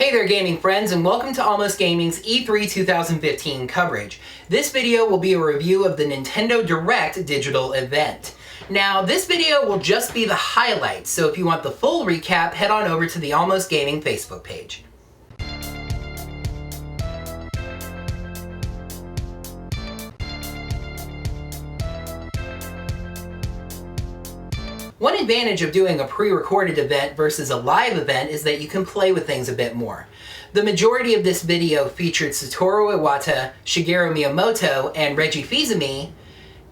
Hey there gaming friends, and welcome to Almost Gaming's E3 2015 coverage. This video will be a review of the Nintendo Direct digital event. Now, this video will just be the highlights, so if you want the full recap, head on over to the Almost Gaming Facebook page. One advantage of doing a pre-recorded event versus a live event is that you can play with things a bit more. The majority of this video featured Satoru Iwata, Shigeru Miyamoto, and Reggie Fils-Aimé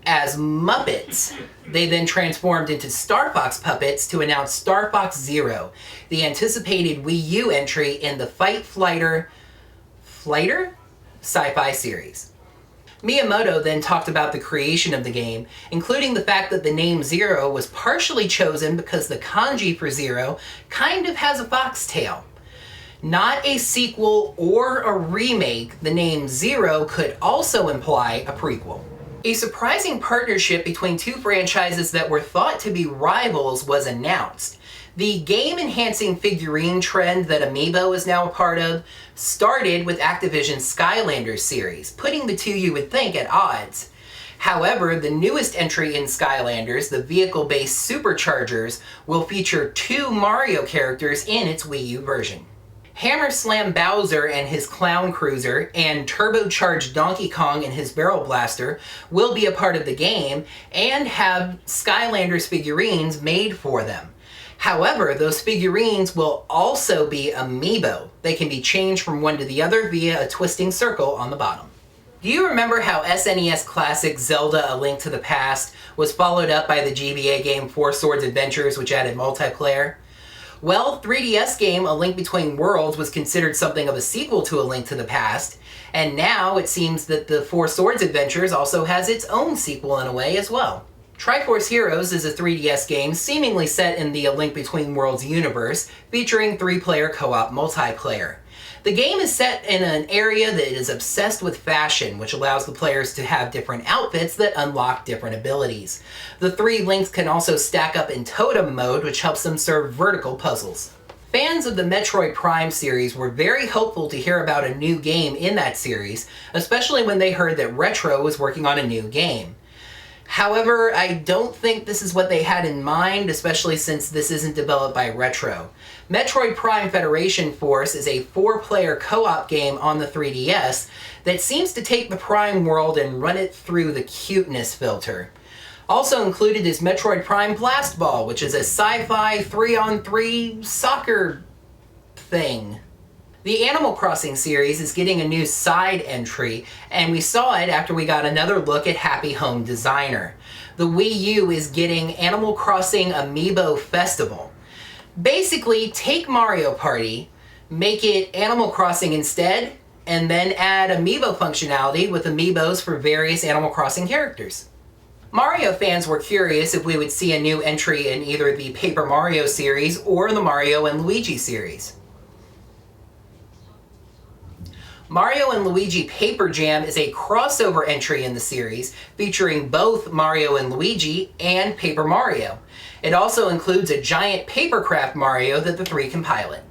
as Muppets. They then transformed into Star Fox puppets to announce Star Fox Zero, the anticipated Wii U entry in the Fight Flighter sci-fi series. Miyamoto then talked about the creation of the game, including the fact that the name Zero was partially chosen because the kanji for Zero kind of has a fox tail. Not a sequel or a remake, the name Zero could also imply a prequel. A surprising partnership between two franchises that were thought to be rivals was announced. The game-enhancing figurine trend that Amiibo is now a part of started with Activision's Skylanders series, putting the two, you would think, at odds. However, the newest entry in Skylanders, the vehicle-based Superchargers, will feature two Mario characters in its Wii U version. Hammer Slam Bowser and his Clown Cruiser, and turbocharged Donkey Kong and his Barrel Blaster will be a part of the game and have Skylanders figurines made for them. However, those figurines will also be Amiibo. They can be changed from one to the other via a twisting circle on the bottom. Do you remember how SNES classic Zelda: A Link to the Past was followed up by the GBA game Four Swords Adventures, which added multiplayer? Well, 3DS game A Link Between Worlds was considered something of a sequel to A Link to the Past, and now it seems that the Four Swords Adventures also has its own sequel in a way as well. Triforce Heroes is a 3DS game seemingly set in the A Link Between Worlds universe, featuring 3-player co-op multiplayer. The game is set in an area that is obsessed with fashion, which allows the players to have different outfits that unlock different abilities. The 3 links can also stack up in totem mode, which helps them serve vertical puzzles. Fans of the Metroid Prime series were very hopeful to hear about a new game in that series, especially when they heard that Retro was working on a new game. However, I don't think this is what they had in mind, especially since this isn't developed by Retro. Metroid Prime Federation Force is a 4-player co-op game on the 3DS that seems to take the Prime world and run it through the cuteness filter. Also included is Metroid Prime Blast Ball, which is a sci-fi 3-on-3 soccer thing. The Animal Crossing series is getting a new side entry, and we saw it after we got another look at Happy Home Designer. The Wii U is getting Animal Crossing Amiibo Festival. Basically, take Mario Party, make it Animal Crossing instead, and then add Amiibo functionality with Amiibos for various Animal Crossing characters. Mario fans were curious if we would see a new entry in either the Paper Mario series or the Mario and Luigi series. Mario & Luigi Paper Jam is a crossover entry in the series, featuring both Mario and Luigi and Paper Mario. It also includes a giant papercraft Mario that the 3 can pilot.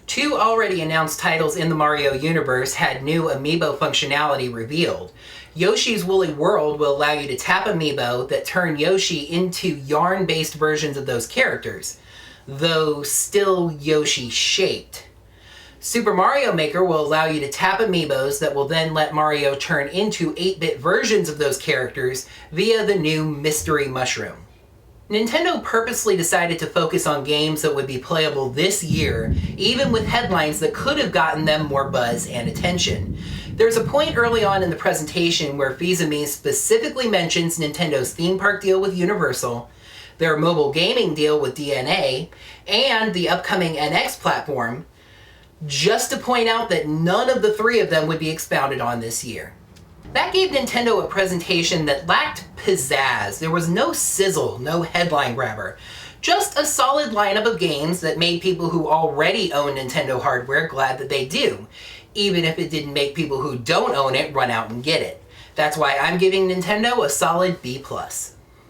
2 already announced titles in the Mario universe had new Amiibo functionality revealed. Yoshi's Woolly World will allow you to tap Amiibo that turn Yoshi into yarn-based versions of those characters, though still Yoshi-shaped. Super Mario Maker will allow you to tap Amiibos that will then let Mario turn into 8-bit versions of those characters via the new Mystery Mushroom. Nintendo purposely decided to focus on games that would be playable this year, even with headlines that could have gotten them more buzz and attention. There's a point early on in the presentation where Fils-Aimé specifically mentions Nintendo's theme park deal with Universal, their mobile gaming deal with DeNA, and the upcoming NX platform, just to point out that none of the 3 of them would be expounded on this year. That gave Nintendo a presentation that lacked pizzazz. There was no sizzle, no headline grabber. Just a solid lineup of games that made people who already own Nintendo hardware glad that they do, even if it didn't make people who don't own it run out and get it. That's why I'm giving Nintendo a solid B+.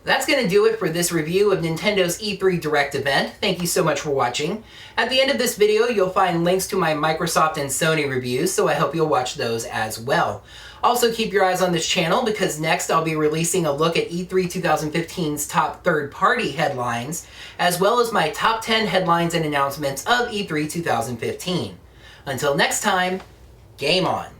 That's going to do it for this review of Nintendo's E3 Direct event. Thank you so much for watching. At the end of this video, you'll find links to my Microsoft and Sony reviews, so I hope you'll watch those as well. Also, keep your eyes on this channel because next I'll be releasing a look at E3 2015's top third-party headlines, as well as my top 10 headlines and announcements of E3 2015. Until next time, game on!